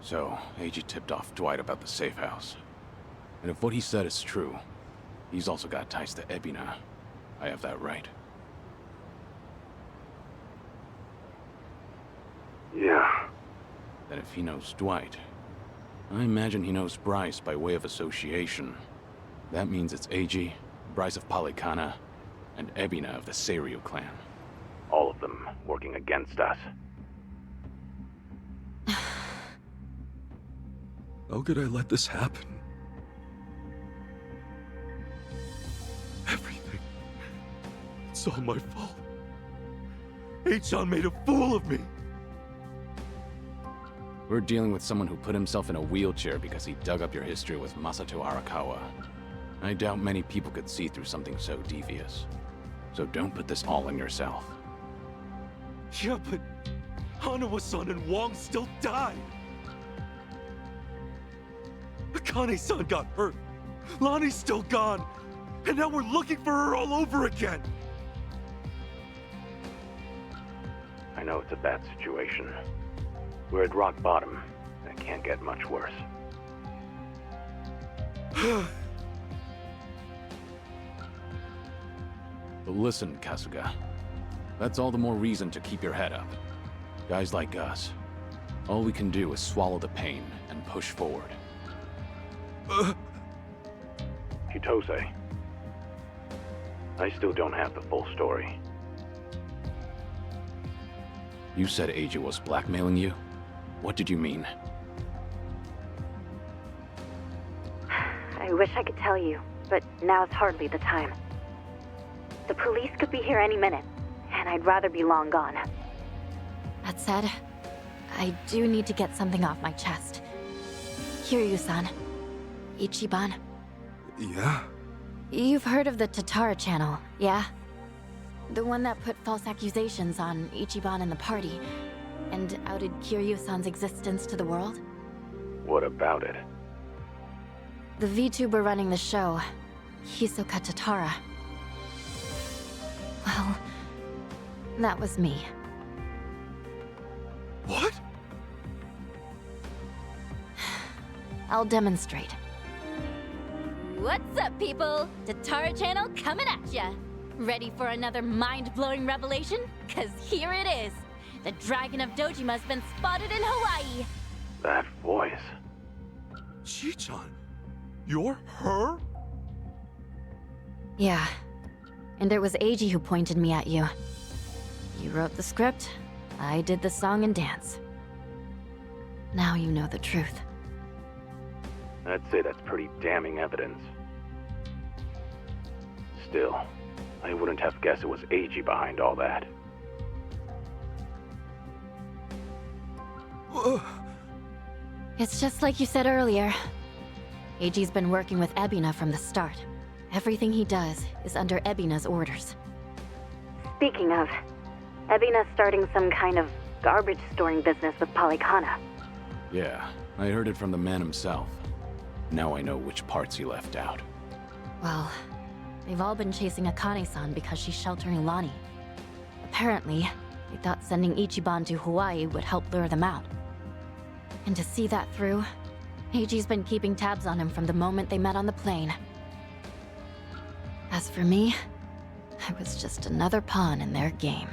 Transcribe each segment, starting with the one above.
So, Eiji tipped off Dwight about the safe house. And if what he said is true, he's also got ties to Ebina. I have that right. Yeah. Then if he knows Dwight, I imagine he knows Bryce by way of association. That means it's Eiji, Bryce of Polycana, and Ebina of the Seiryu clan. All of them working against us. How could I let this happen? Everything. It's all my fault. H-chan made a fool of me. We're dealing with someone who put himself in a wheelchair because he dug up your history with Masato Arakawa. I doubt many people could see through something so devious. So don't put this all on yourself. Yeah, but Hanawa-san and Wong still died. Akane-san got hurt. Lonnie's still gone. And now we're looking for her all over again. I know it's a bad situation. We're at rock bottom, and it can't get much worse. But listen, Kasuga. That's all the more reason to keep your head up. Guys like us, all we can do is swallow the pain and push forward. Kitose, I still don't have the full story. You said Eiji was blackmailing you? What did you mean? I wish I could tell you, but now's hardly the time. The police could be here any minute, and I'd rather be long gone. That said, I do need to get something off my chest. Kiryu-san. Ichiban. Yeah? You've heard of the Tatara channel, yeah? The one that put false accusations on Ichiban and the party, and outed Kiryu-san's existence to the world? What about it? The VTuber running the show, Hisoka Tatara. Well, that was me. What? I'll demonstrate. What's up, people? Tatara Channel coming at ya! Ready for another mind-blowing revelation? Cause here it is! The Dragon of Dojima's been spotted in Hawaii! That voice. Chi-chan, you're her? Yeah. And it was Eiji who pointed me at you. You wrote the script, I did the song and dance. Now you know the truth. I'd say that's pretty damning evidence. Still, I wouldn't have guessed it was Eiji behind all that. It's just like you said earlier. Eiji's been working with Ebina from the start. Everything he does is under Ebina's orders. Speaking of, Ebina's starting some kind of garbage storing business with Polycana. Yeah, I heard it from the man himself. Now I know which parts he left out. Well, they've all been chasing Akane-san because she's sheltering Lonnie. Apparently, they thought sending Ichiban to Hawaii would help lure them out. And to see that through, Eiji's been keeping tabs on him from the moment they met on the plane. As for me, I was just another pawn in their game.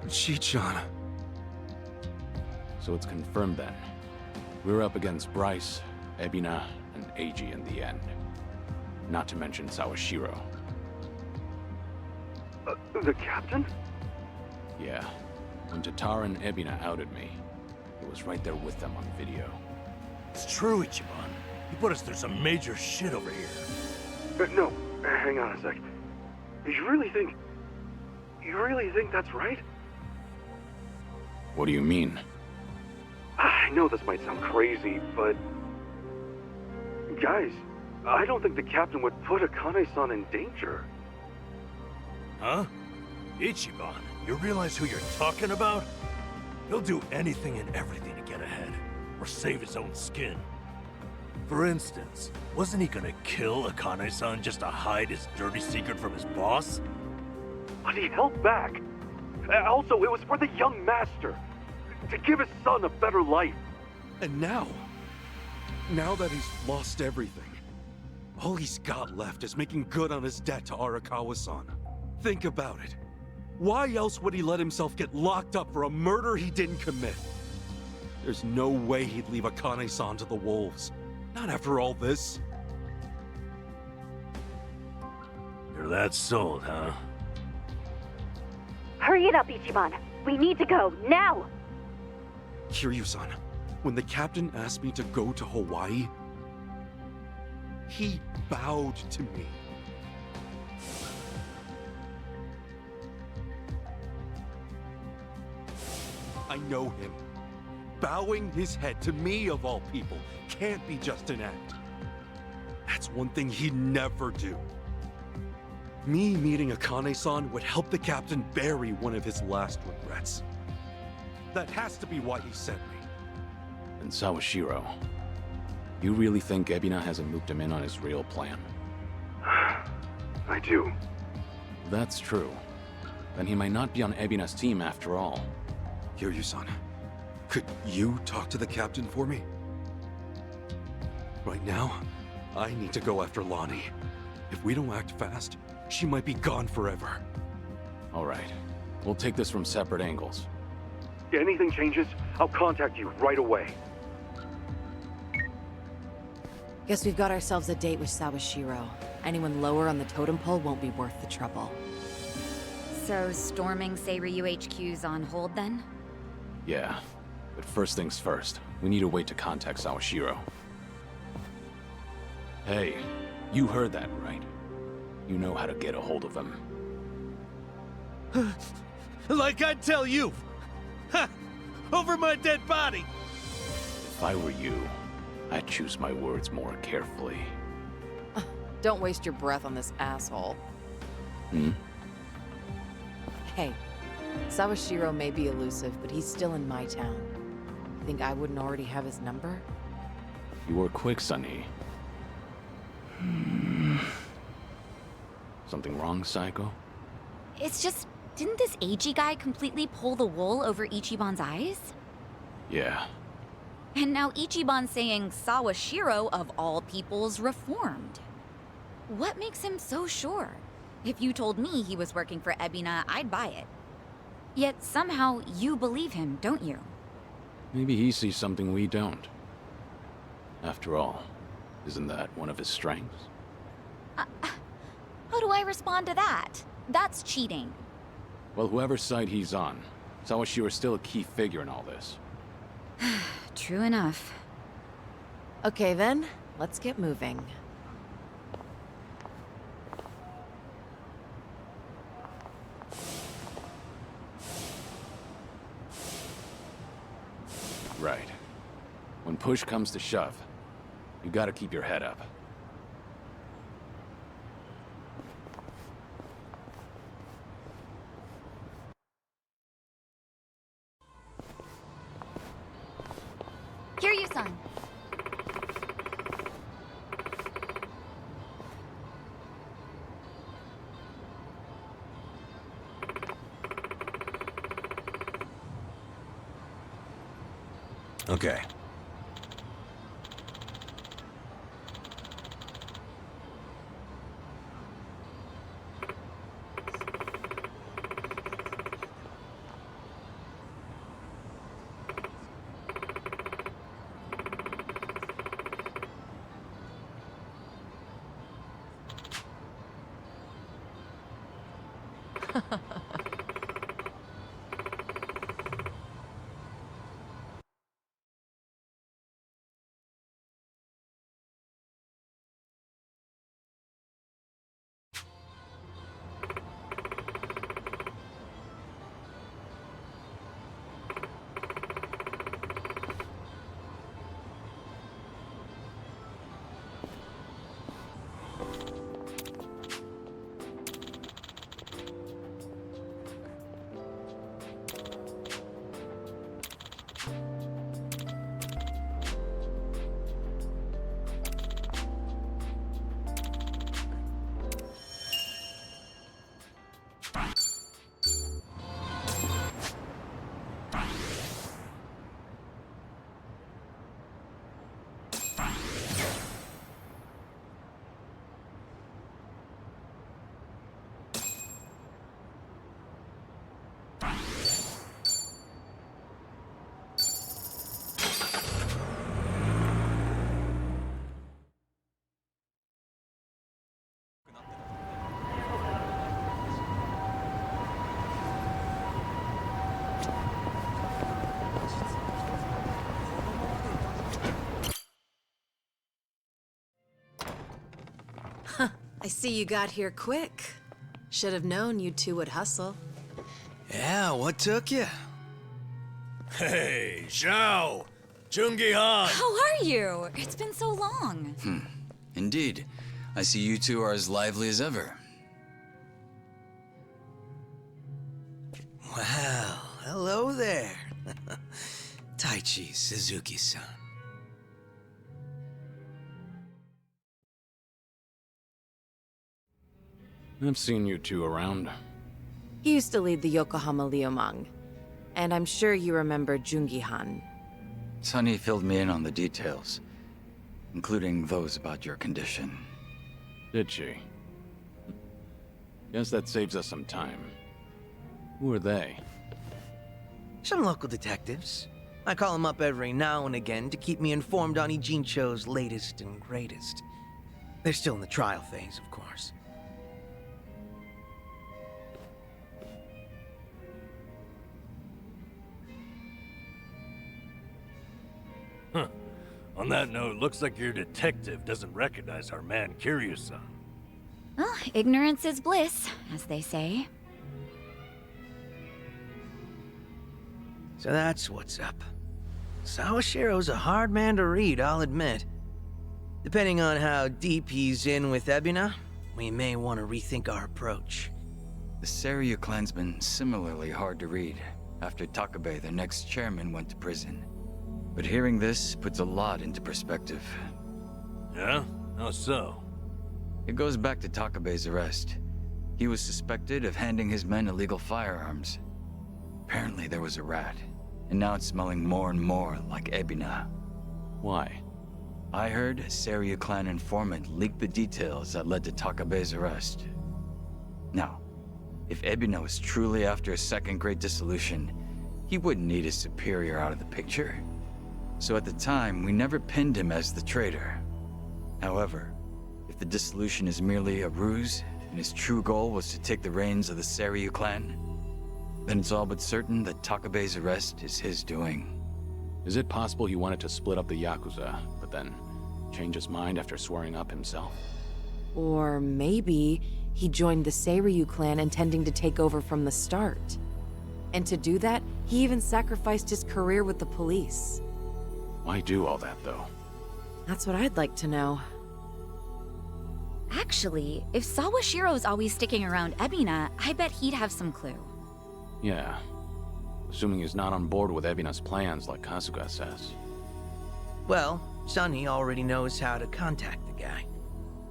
Chi-chan. So it's confirmed then. We're up against Bryce, Ebina, and Eiji in the end. Not to mention Sawashiro. The captain? Yeah. When Tatara and Ebina outed me, it was right there with them on video. It's true, Ichiban. You put us through some major shit over here. No, hang on a sec. You really think that's right? What do you mean? I know this might sound crazy, but... Guys, I don't think the captain would put Akane-san in danger. Huh? Ichiban, you realize who you're talking about? He'll do anything and everything to get ahead, or save his own skin. For instance, wasn't he gonna kill Akane-san just to hide his dirty secret from his boss? But he held back. Also, it was for the young master. To give his son a better life. And now that he's lost everything, all he's got left is making good on his debt to Arakawa-san. Think about it. Why else would he let himself get locked up for a murder he didn't commit? There's no way he'd leave Akane-san to the wolves. Not after all this. You're that sold, huh? Hurry it up, Ichiban. We need to go, now! Kiryu-san, when the captain asked me to go to Hawaii, he bowed to me. I know him. Bowing his head to me, of all people, can't be just an act. That's one thing he'd never do. Me meeting Akane-san would help the captain bury one of his last regrets. That has to be why he sent me. And Sawashiro, you really think Ebina hasn't looped him in on his real plan? I do. That's true. Then he might not be on Ebina's team after all. Kiryu-san, could you talk to the captain for me? Right now, I need to go after Lonnie. If we don't act fast, she might be gone forever. All right. We'll take this from separate angles. If anything changes, I'll contact you right away. Guess we've got ourselves a date with Sawashiro. Anyone lower on the totem pole won't be worth the trouble. So, storming Seiryu HQ's on hold then? Yeah. But first things first, we need a way to contact Sawashiro. Hey, you heard that, right? You know how to get a hold of him. Like I'd tell you! Ha! Over my dead body! If I were you, I'd choose my words more carefully. Don't waste your breath on this asshole. Hmm? Hey, Sawashiro may be elusive, but he's still in my town. Think I wouldn't already have his number? You were quick, Sunny. Something wrong, Psycho? It's just, didn't this Eiji guy completely pull the wool over Ichiban's eyes? Yeah. And now Ichiban's saying Sawashiro, of all people's, reformed. What makes him so sure? If you told me he was working for Ebina, I'd buy it. Yet somehow you believe him, don't you? Maybe he sees something we don't. After all, isn't that one of his strengths? How do I respond to that? That's cheating. Well, whoever's side he's on, Sawashiro's still a key figure in all this. True enough. Okay then, let's get moving. Right. When push comes to shove, you gotta keep your head up. Kiryu-san. Okay. I see you got here quick. Should have known you two would hustle. Yeah, what took you? Hey, Zhao! Jungi Han! How are you? It's been so long. Indeed. I see you two are as lively as ever. Well, hello there. Taichi Suzuki-san. I've seen you two around. He used to lead the Yokohama Liumang. And I'm sure you remember Jungi Han. Sunny filled me in on the details, including those about your condition. Did she? Guess that saves us some time. Who are they? Some local detectives. I call them up every now and again to keep me informed on Ijincho's latest and greatest. They're still in the trial phase, of course. Huh. On that note, looks like your detective doesn't recognize our man Kiryu-san. Well, ignorance is bliss, as they say. So that's what's up. Sawashiro's a hard man to read, I'll admit. Depending on how deep he's in with Ebina, we may want to rethink our approach. The Seiryu clan's been similarly hard to read after Takabe, their next chairman, went to prison. But hearing this puts a lot into perspective. Yeah? How so? It goes back to Takabe's arrest. He was suspected of handing his men illegal firearms. Apparently there was a rat, and now it's smelling more and more like Ebina. Why? I heard a Seiryu clan informant leaked the details that led to Takabe's arrest. Now, if Ebina was truly after a second great dissolution, he wouldn't need his superior out of the picture. So at the time, we never pinned him as the traitor. However, if the dissolution is merely a ruse, and his true goal was to take the reins of the Seiryu clan, then it's all but certain that Takabe's arrest is his doing. Is it possible he wanted to split up the Yakuza, but then change his mind after swearing up himself? Or maybe he joined the Seiryu clan intending to take over from the start. And to do that, he even sacrificed his career with the police. Why do all that, though? That's what I'd like to know. Actually, if Sawashiro's always sticking around Ebina, I bet he'd have some clue. Yeah. Assuming he's not on board with Ebina's plans like Kasuga says. Well, Sunny already knows how to contact the guy.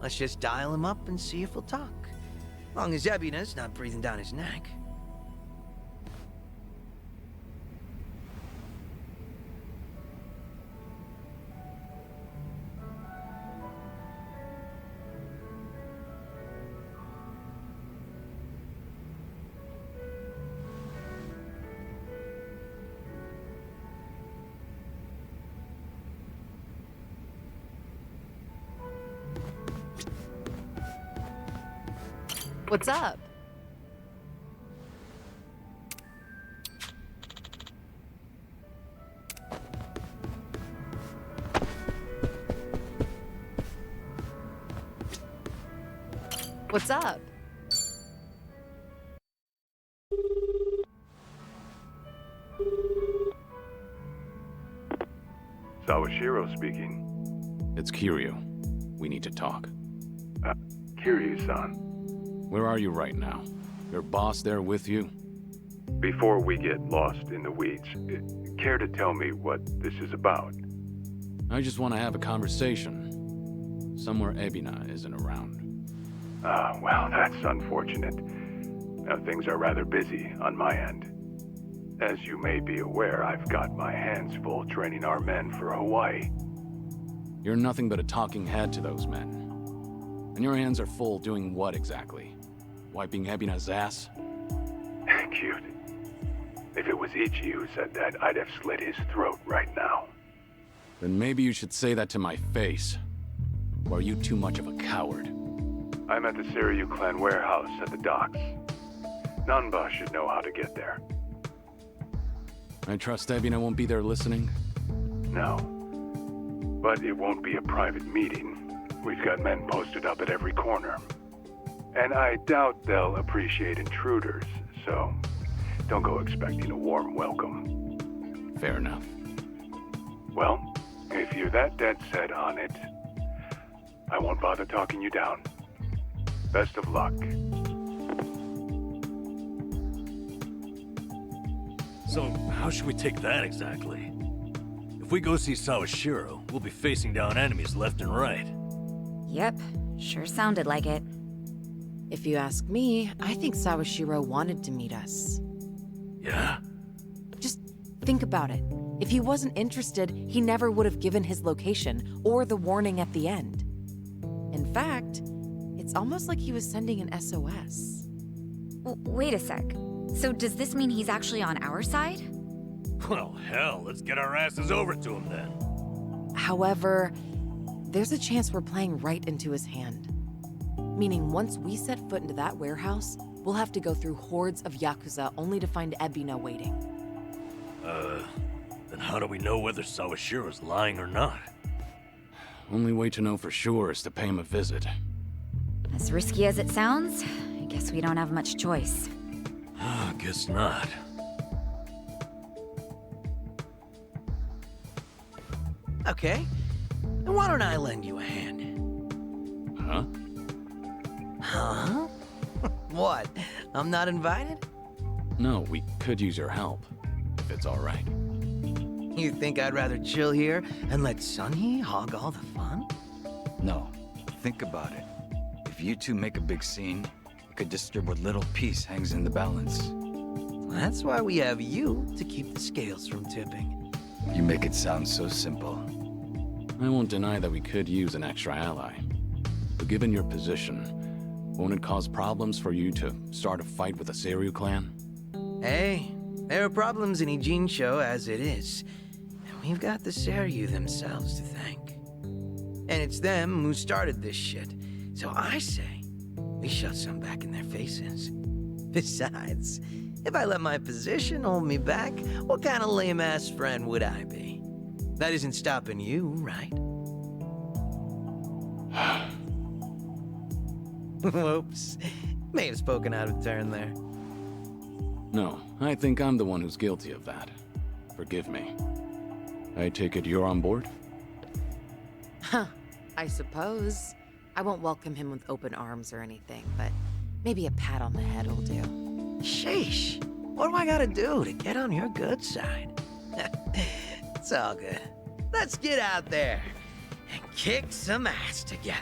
Let's just dial him up and see if he'll talk. Long as Ebina's not breathing down his neck. What's up? What's up? Sawashiro speaking. It's Kiryu. We need to talk. Kiryu-san. Where are you right now? Your boss there with you? Before we get lost in the weeds, care to tell me what this is about? I just want to have a conversation. Somewhere Ebina isn't around. Well, that's unfortunate. Now, things are rather busy on my end. As you may be aware, I've got my hands full training our men for Hawaii. You're nothing but a talking head to those men. And your hands are full doing what exactly? Wiping Ebina's ass? Cute. If it was Ichi who said that, I'd have slit his throat right now. Then maybe you should say that to my face. Or are you too much of a coward? I'm at the Seiryu clan warehouse at the docks. Nanba should know how to get there. I trust Ebina won't be there listening? No. But it won't be a private meeting. We've got men posted up at every corner. And I doubt they'll appreciate intruders, so don't go expecting a warm welcome. Fair enough. Well, if you're that dead set on it, I won't bother talking you down. Best of luck. So, how should we take that exactly? If we go see Sawashiro, we'll be facing down enemies left and right. Yep, sure sounded like it. If you ask me, I think Sawashiro wanted to meet us. Yeah? Just think about it. If he wasn't interested, he never would have given his location or the warning at the end. In fact, it's almost like he was sending an SOS. Wait a sec. So does this mean he's actually on our side? Well, hell, let's get our asses over to him then. However, there's a chance we're playing right into his hand. Meaning once we set foot into that warehouse, we'll have to go through hordes of Yakuza only to find Ebina waiting. Then how do we know whether Sawashiro's lying or not? Only way to know for sure is to pay him a visit. As risky as it sounds, I guess we don't have much choice. Guess not. Okay, then why don't I lend you a hand? Huh? Huh? What? I'm not invited? No, we could use your help, if it's all right. You think I'd rather chill here and let Sunhee hog all the fun? No, think about it. If you two make a big scene, it could disturb what little peace hangs in the balance. That's why we have you to keep the scales from tipping. You make it sound so simple. I won't deny that we could use an extra ally. But given your position, won't it cause problems for you to start a fight with the Seiryu clan? Hey, there are problems in Ijincho as it is. And we've got the Seiryu themselves to thank. And it's them who started this shit. So I say, we shove some back in their faces. Besides, if I let my position hold me back, what kind of lame-ass friend would I be? That isn't stopping you, right? Whoops. May have spoken out of turn there. No, I think I'm the one who's guilty of that. Forgive me. I take it you're on board? Huh, I suppose. I won't welcome him with open arms or anything, but maybe a pat on the head will do. Sheesh. What do I gotta do to get on your good side? It's all good. Let's get out there and kick some ass together.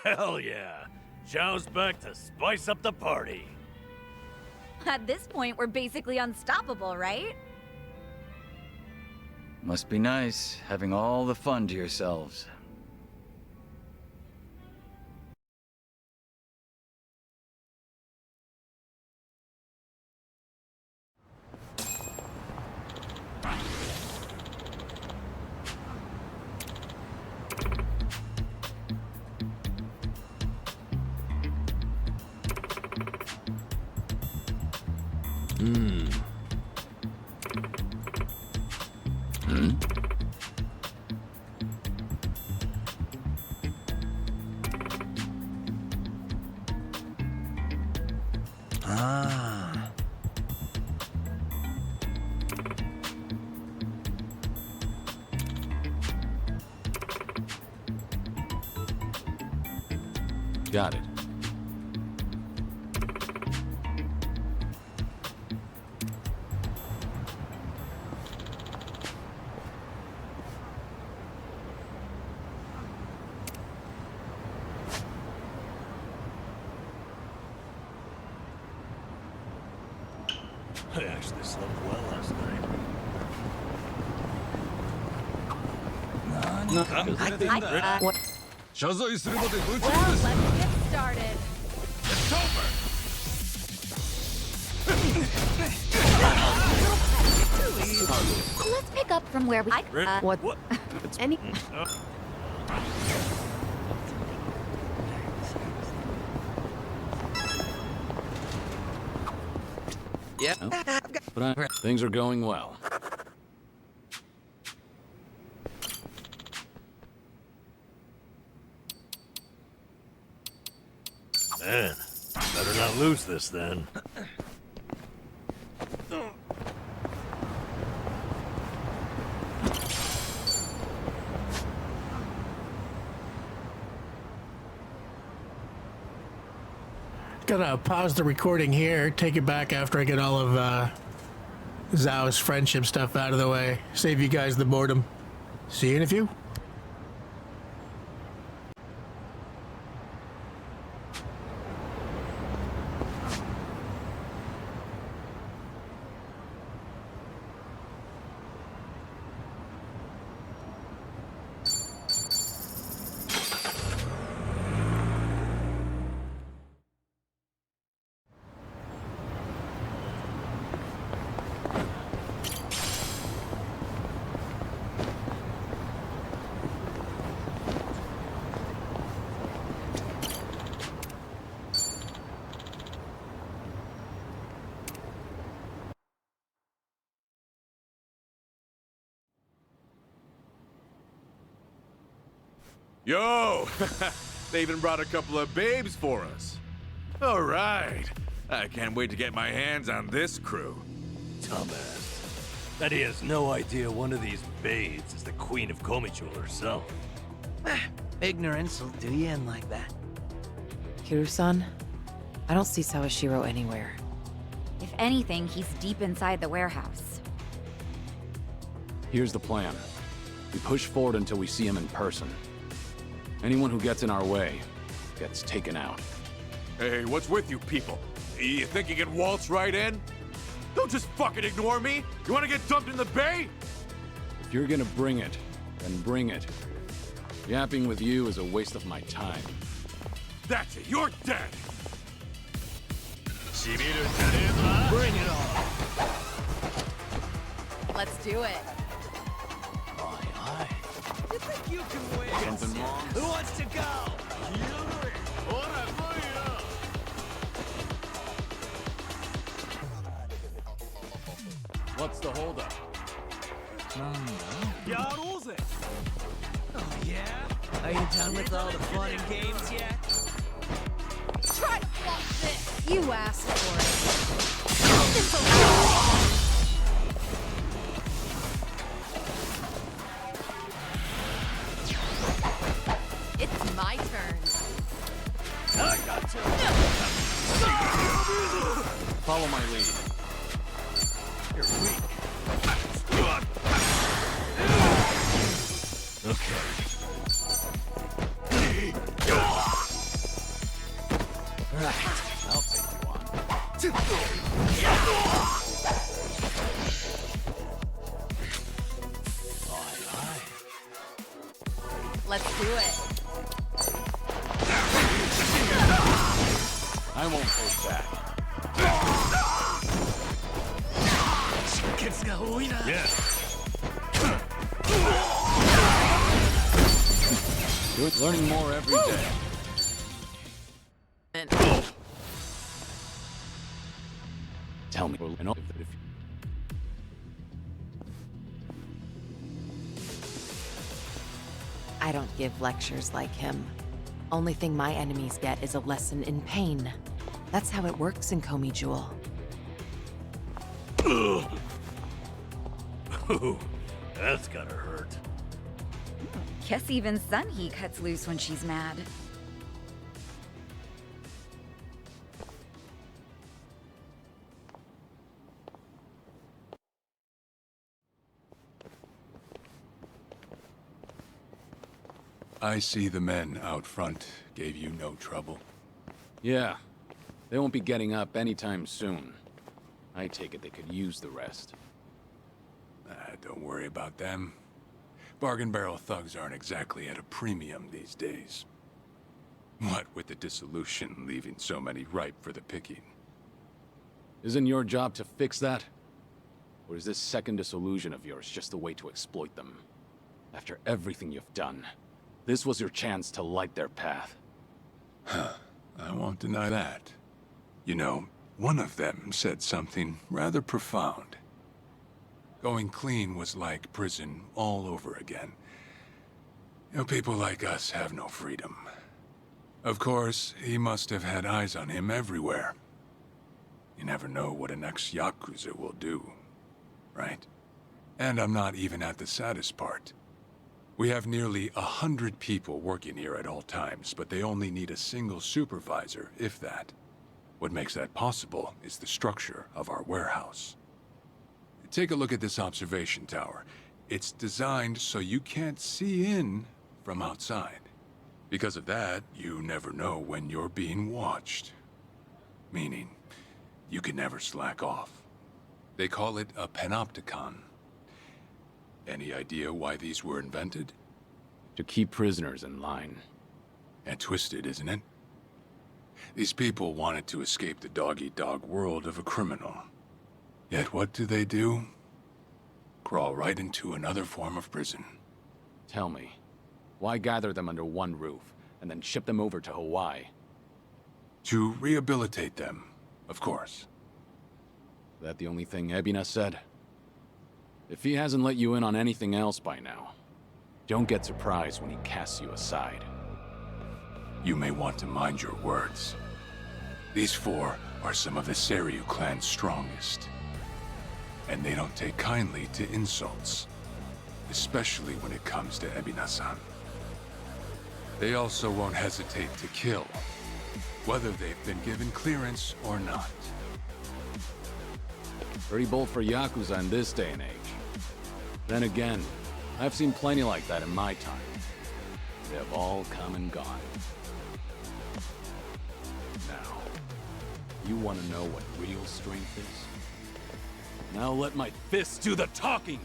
Hell yeah! Zhao's back to spice up the party. At this point, we're basically unstoppable, right? Must be nice, having all the fun to yourselves. Ah. Got it. I actually slept well last night. What? 謝罪するまで夢中 Well, です let's get started. It's over! Let's pick up from where we. What? Any? Yep. But things are going well. Man, better not lose this then. Gonna pause the recording here, take it back after I get all of Zhao's friendship stuff out of the way. Save you guys the boredom. See you in a few. Yo! They even brought a couple of babes for us. All right. I can't wait to get my hands on this crew. Dumbass. Bet he has no idea one of these babes is the Queen of Komijul herself. Ignorance will do you in like that. Kiryu-san, I don't see Sawashiro anywhere. If anything, he's deep inside the warehouse. Here's the plan. We push forward until we see him in person. Anyone who gets in our way gets taken out. Hey, what's with you people? You think you can waltz right in? Don't just fucking ignore me! You wanna get dumped in the bay? If you're gonna bring it, then bring it. Yapping with you is a waste of my time. That's it, you're dead! Bring it on! Let's do it. You think you can win? Something wrong? Who wants to go? What's the holdup? Oh yeah? Are you done with all the fun and games yet? Try to block this. You asked for it. This will It's my turn. I got you! Follow my lead. You're weak. Okay. Right. I'll take you on. Let's do it. I won't hold back. Yeah. You're learning more every day. Tell me, if I don't give lectures like him. Only thing my enemies get is a lesson in pain. That's how it works in Komijul. Ooh, that's gotta hurt. Guess even Sunhee cuts loose when she's mad. I see the men out front gave you no trouble. Yeah. They won't be getting up anytime soon. I take it they could use the rest. Don't worry about them. Bargain barrel thugs aren't exactly at a premium these days. What with the dissolution leaving so many ripe for the picking. Isn't your job to fix that? Or is this second disillusion of yours just a way to exploit them? After everything you've done, this was your chance to light their path. I won't deny that. You know, one of them said something rather profound. Going clean was like prison all over again. You know, people like us have no freedom. Of course, he must have had eyes on him everywhere. You never know what an ex-Yakuza will do, right? And I'm not even at the saddest part. We have nearly 100 people working here at all times, but they only need a single supervisor, if that. What makes that possible is the structure of our warehouse. Take a look at this observation tower. It's designed so you can't see in from outside. Because of that, you never know when you're being watched. Meaning, you can never slack off. They call it a panopticon. Any idea why these were invented? To keep prisoners in line. And twisted, isn't it? These people wanted to escape the dog-eat-dog world of a criminal. Yet what do? Crawl right into another form of prison. Tell me, why gather them under one roof and then ship them over to Hawaii? To rehabilitate them, of course. That the only thing Ebina said? If he hasn't let you in on anything else by now, don't get surprised when he casts you aside. You may want to mind your words. These four are some of the Seiryu clan's strongest. And they don't take kindly to insults, especially when it comes to Ebina-san. They also won't hesitate to kill, whether they've been given clearance or not. Pretty bold for Yakuza in this day and age. Then again, I've seen plenty like that in my time. They have all come and gone. Now, you want to know what real strength is? Now let my fists do the talking!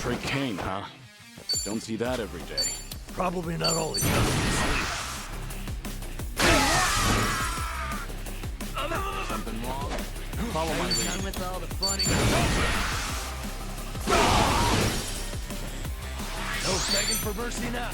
Trick Kane, huh? Don't see that every day. Probably not all he's got up his sleeve. Something wrong? Follow my lead. Done with all the funny. No begging for mercy now.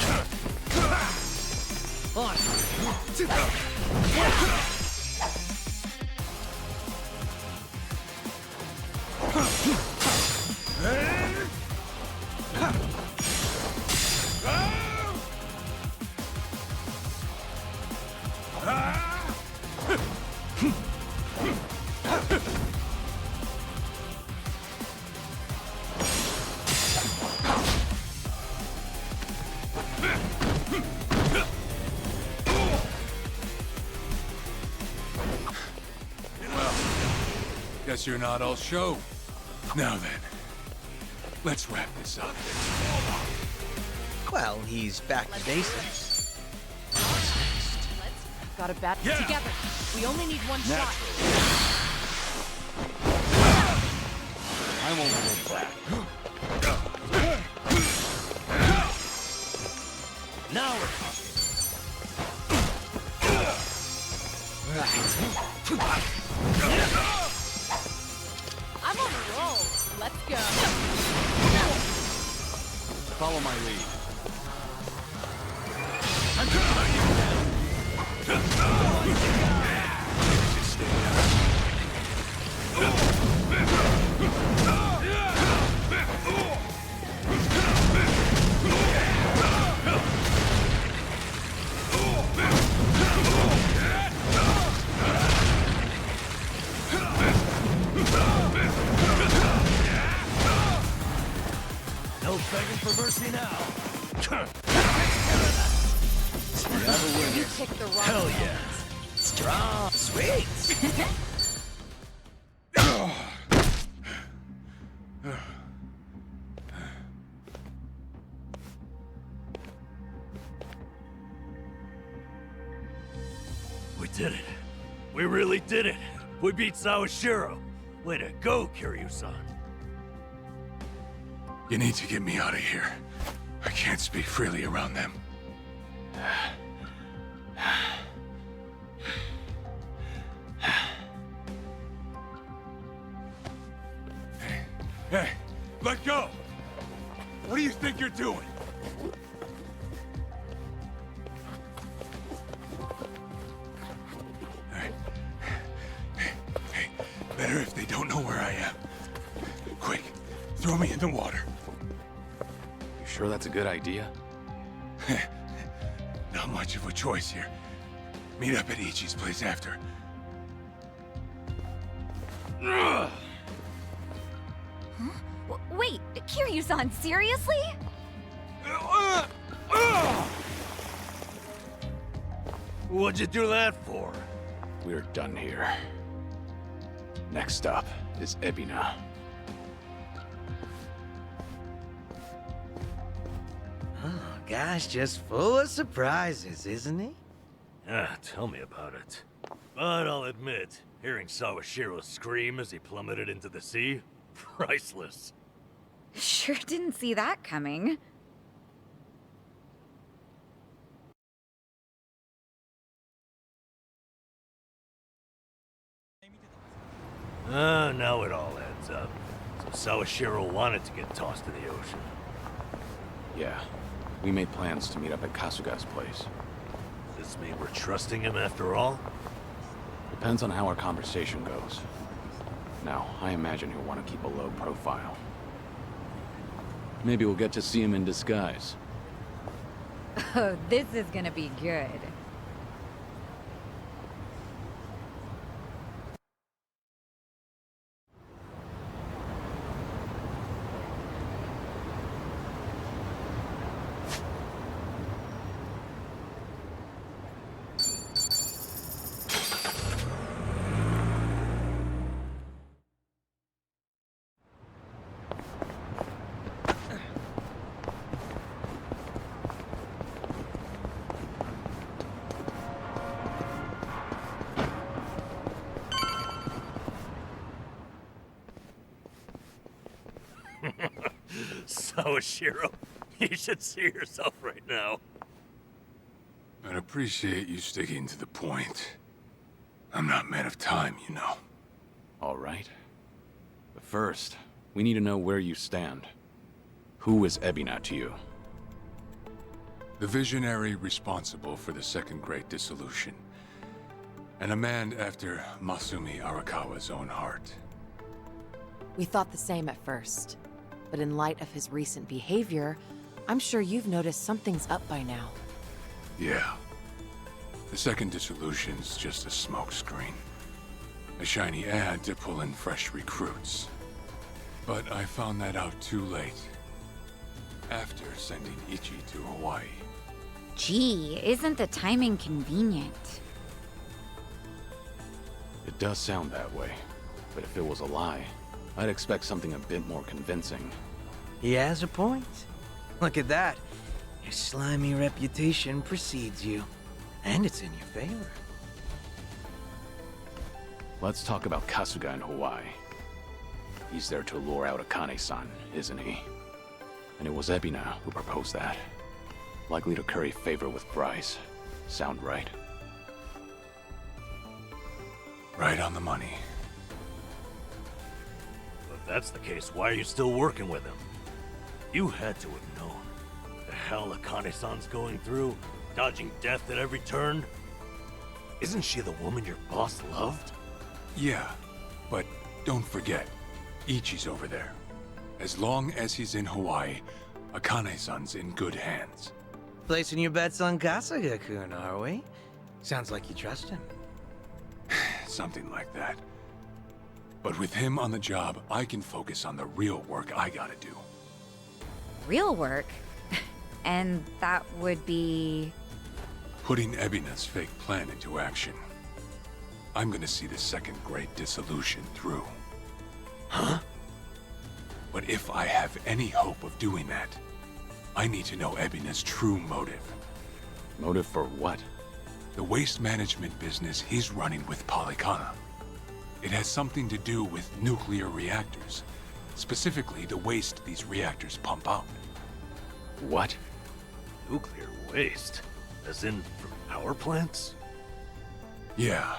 Guess you're not all show. Now then, let's wrap this up. Well, he's back to basics. Got a bat together. We only need one shot. I won't hold back. Now we're I'm on a roll. Let's go. Follow my lead. no begging for mercy now. You picked the wrong Hell one. yeah. Strong. Sweet. We did it. We really did it. We beat Sawashiro. Way to go, Kiryu-san. You need to get me out of here. I can't speak freely around them. Hey, let go! What do you think you're doing? Hey, better if they don't know where I am. Quick, throw me in the water. You sure that's a good idea? Not much of a choice here. Meet up at Ichi's place after. Wait, Kiryu-san, seriously? What'd you do that for? We're done here. Next up is Ebina. Oh, guy's just full of surprises, isn't he? Ah, tell me about it. But I'll admit, hearing Sawashiro scream as he plummeted into the sea, priceless. Sure didn't see that coming. Now it all adds up. So Sawashiro wanted to get tossed in the ocean. Yeah, we made plans to meet up at Kasuga's place. Does this mean we're trusting him after all? Depends on how our conversation goes. Now, I imagine he'll want to keep a low profile. Maybe we'll get to see him in disguise. Oh, this is gonna be good. Sawashiro, you should see yourself right now. I'd appreciate you sticking to the point. I'm not man of time, you know. All right. But first, we need to know where you stand. Who is Ebina to you? The visionary responsible for the Second Great Dissolution. And a man after Masumi Arakawa's own heart. We thought the same at first. But in light of his recent behavior, I'm sure you've noticed something's up by now. Yeah. The Second Dissolution's just a smokescreen. A shiny ad to pull in fresh recruits. But I found that out too late. After sending Ichi to Hawaii. Gee, isn't the timing convenient? It does sound that way. But if it was a lie, I'd expect something a bit more convincing. He has a point. Look at that. Your slimy reputation precedes you. And it's in your favor. Let's talk about Kasuga in Hawaii. He's there to lure out Akane-san, isn't he? And it was Ebina who proposed that. Likely to curry favor with Bryce. Sound right? Right on the money. If that's the case, why are you still working with him? You had to have known. The hell Akane-san's going through, dodging death at every turn. Isn't she the woman your boss loved? Yeah, but don't forget, Ichi's over there. As long as he's in Hawaii, Akane-san's in good hands. Placing your bets on Kasuga-kun, are we? Sounds like you trust him. Something like that. But with him on the job, I can focus on the real work I gotta do. Real work? And that would be... Putting Ebina's fake plan into action. I'm gonna see the Second Great Dissolution through. Huh? But if I have any hope of doing that, I need to know Ebina's true motive. Motive for what? The waste management business he's running with Polycana. It has something to do with nuclear reactors. Specifically, the waste these reactors pump out. What? Nuclear waste? As in, from power plants? Yeah.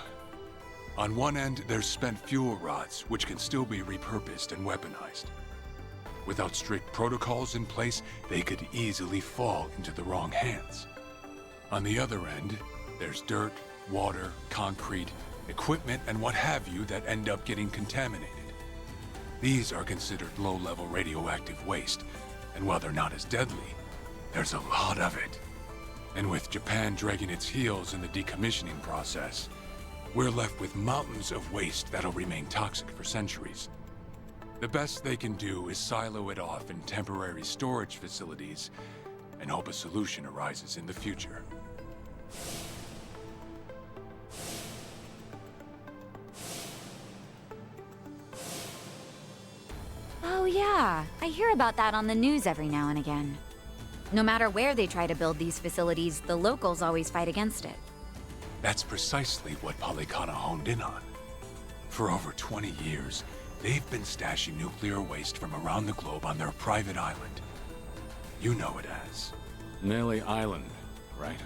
On one end, there's spent fuel rods, which can still be repurposed and weaponized. Without strict protocols in place, they could easily fall into the wrong hands. On the other end, there's dirt, water, concrete, equipment, and what have you that end up getting contaminated. These are considered low-level radioactive waste, and while they're not as deadly, there's a lot of it. And with Japan dragging its heels in the decommissioning process, we're left with mountains of waste that'll remain toxic for centuries. The best they can do is silo it off in temporary storage facilities and hope a solution arises in the future. Oh yeah, I hear about that on the news every now and again. No matter where they try to build these facilities, the locals always fight against it. That's precisely what Polycana honed in on. For over 20 years, they've been stashing nuclear waste from around the globe on their private island. You know it as. Nelly Island, right?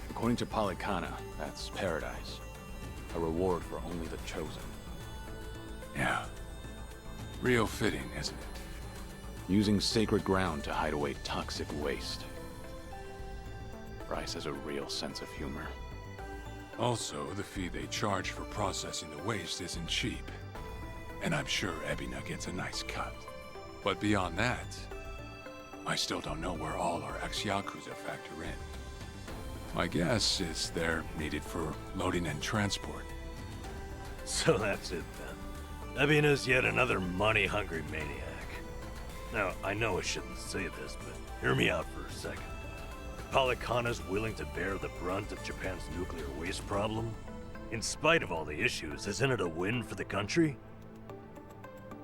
According to Polycana, that's paradise. A reward for only the chosen. Yeah. Real fitting, isn't it? Using sacred ground to hide away toxic waste. Bryce has a real sense of humor. Also, the fee they charge for processing the waste isn't cheap. And I'm sure Ebina gets a nice cut. But beyond that, I still don't know where all our ex-Yakuza factor in. My guess is they're needed for loading and transport. So that's it then. Ebina's yet another money-hungry maniac. Now, I know I shouldn't say this, but hear me out for a second. If Polycana's willing to bear the brunt of Japan's nuclear waste problem, in spite of all the issues, isn't it a win for the country?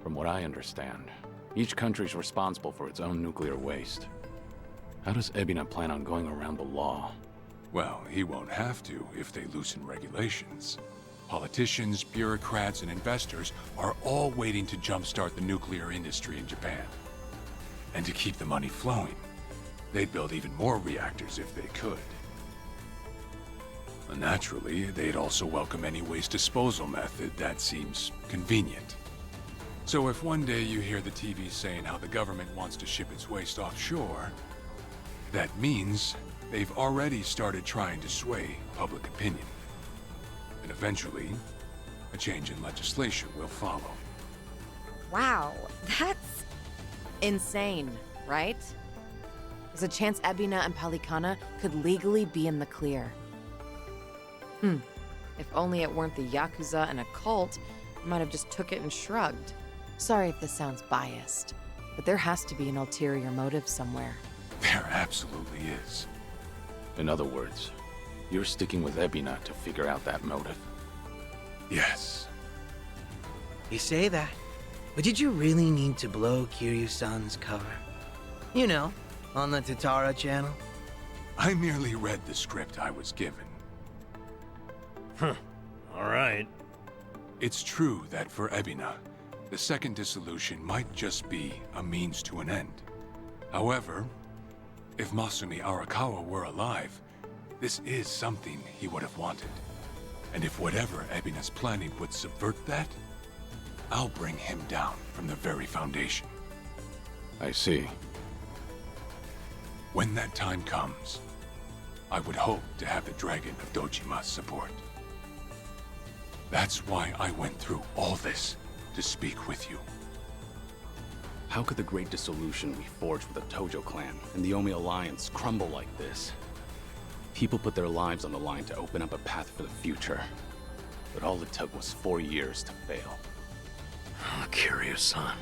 From what I understand, each country's responsible for its own nuclear waste. How does Ebina plan on going around the law? Well, he won't have to if they loosen regulations. Politicians, bureaucrats, and investors are all waiting to jumpstart the nuclear industry in Japan. And to keep the money flowing, they'd build even more reactors if they could. And naturally, they'd also welcome any waste disposal method that seems convenient. So if one day you hear the TV saying how the government wants to ship its waste offshore, that means they've already started trying to sway public opinion. And eventually, a change in legislation will follow. Wow, that's... Insane, right? There's a chance Ebina and Polycana could legally be in the clear. If only it weren't the Yakuza and a cult, I might have just took it and shrugged. Sorry if this sounds biased, but there has to be an ulterior motive somewhere. There absolutely is. In other words, you're sticking with Ebina to figure out that motive. Yes. You say that, but did you really need to blow Kiryu-san's cover? You know, on the Tatara channel? I merely read the script I was given. Alright. It's true that for Ebina, the second dissolution might just be a means to an end. However, if Masumi Arakawa were alive, this is something he would have wanted. And if whatever Ebina's planning would subvert that, I'll bring him down from the very foundation. I see. When that time comes, I would hope to have the Dragon of Dojima's support. That's why I went through all this to speak with you. How could the Great Dissolution we forged with the Tojo clan and the Omi Alliance crumble like this? People put their lives on the line to open up a path for the future. But all it took was 4 years to fail. Kiryu-san.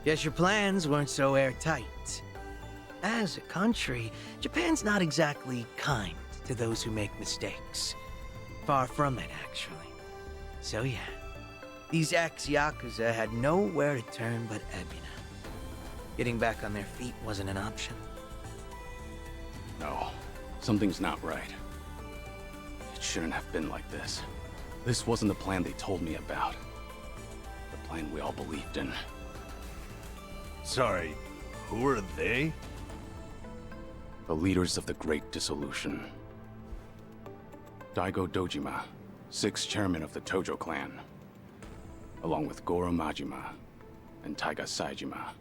Guess your plans weren't so airtight. As a country, Japan's not exactly kind to those who make mistakes. Far from it, actually. So yeah, these ex-Yakuza had nowhere to turn but Ebina. Getting back on their feet wasn't an option. No, something's not right. It shouldn't have been like this. This wasn't the plan they told me about. The plan we all believed in. Sorry, who are they? the leaders of the Great Dissolution. Daigo Dojima, 6th chairman of the Tojo clan, along with Goro Majima and Taiga Saejima.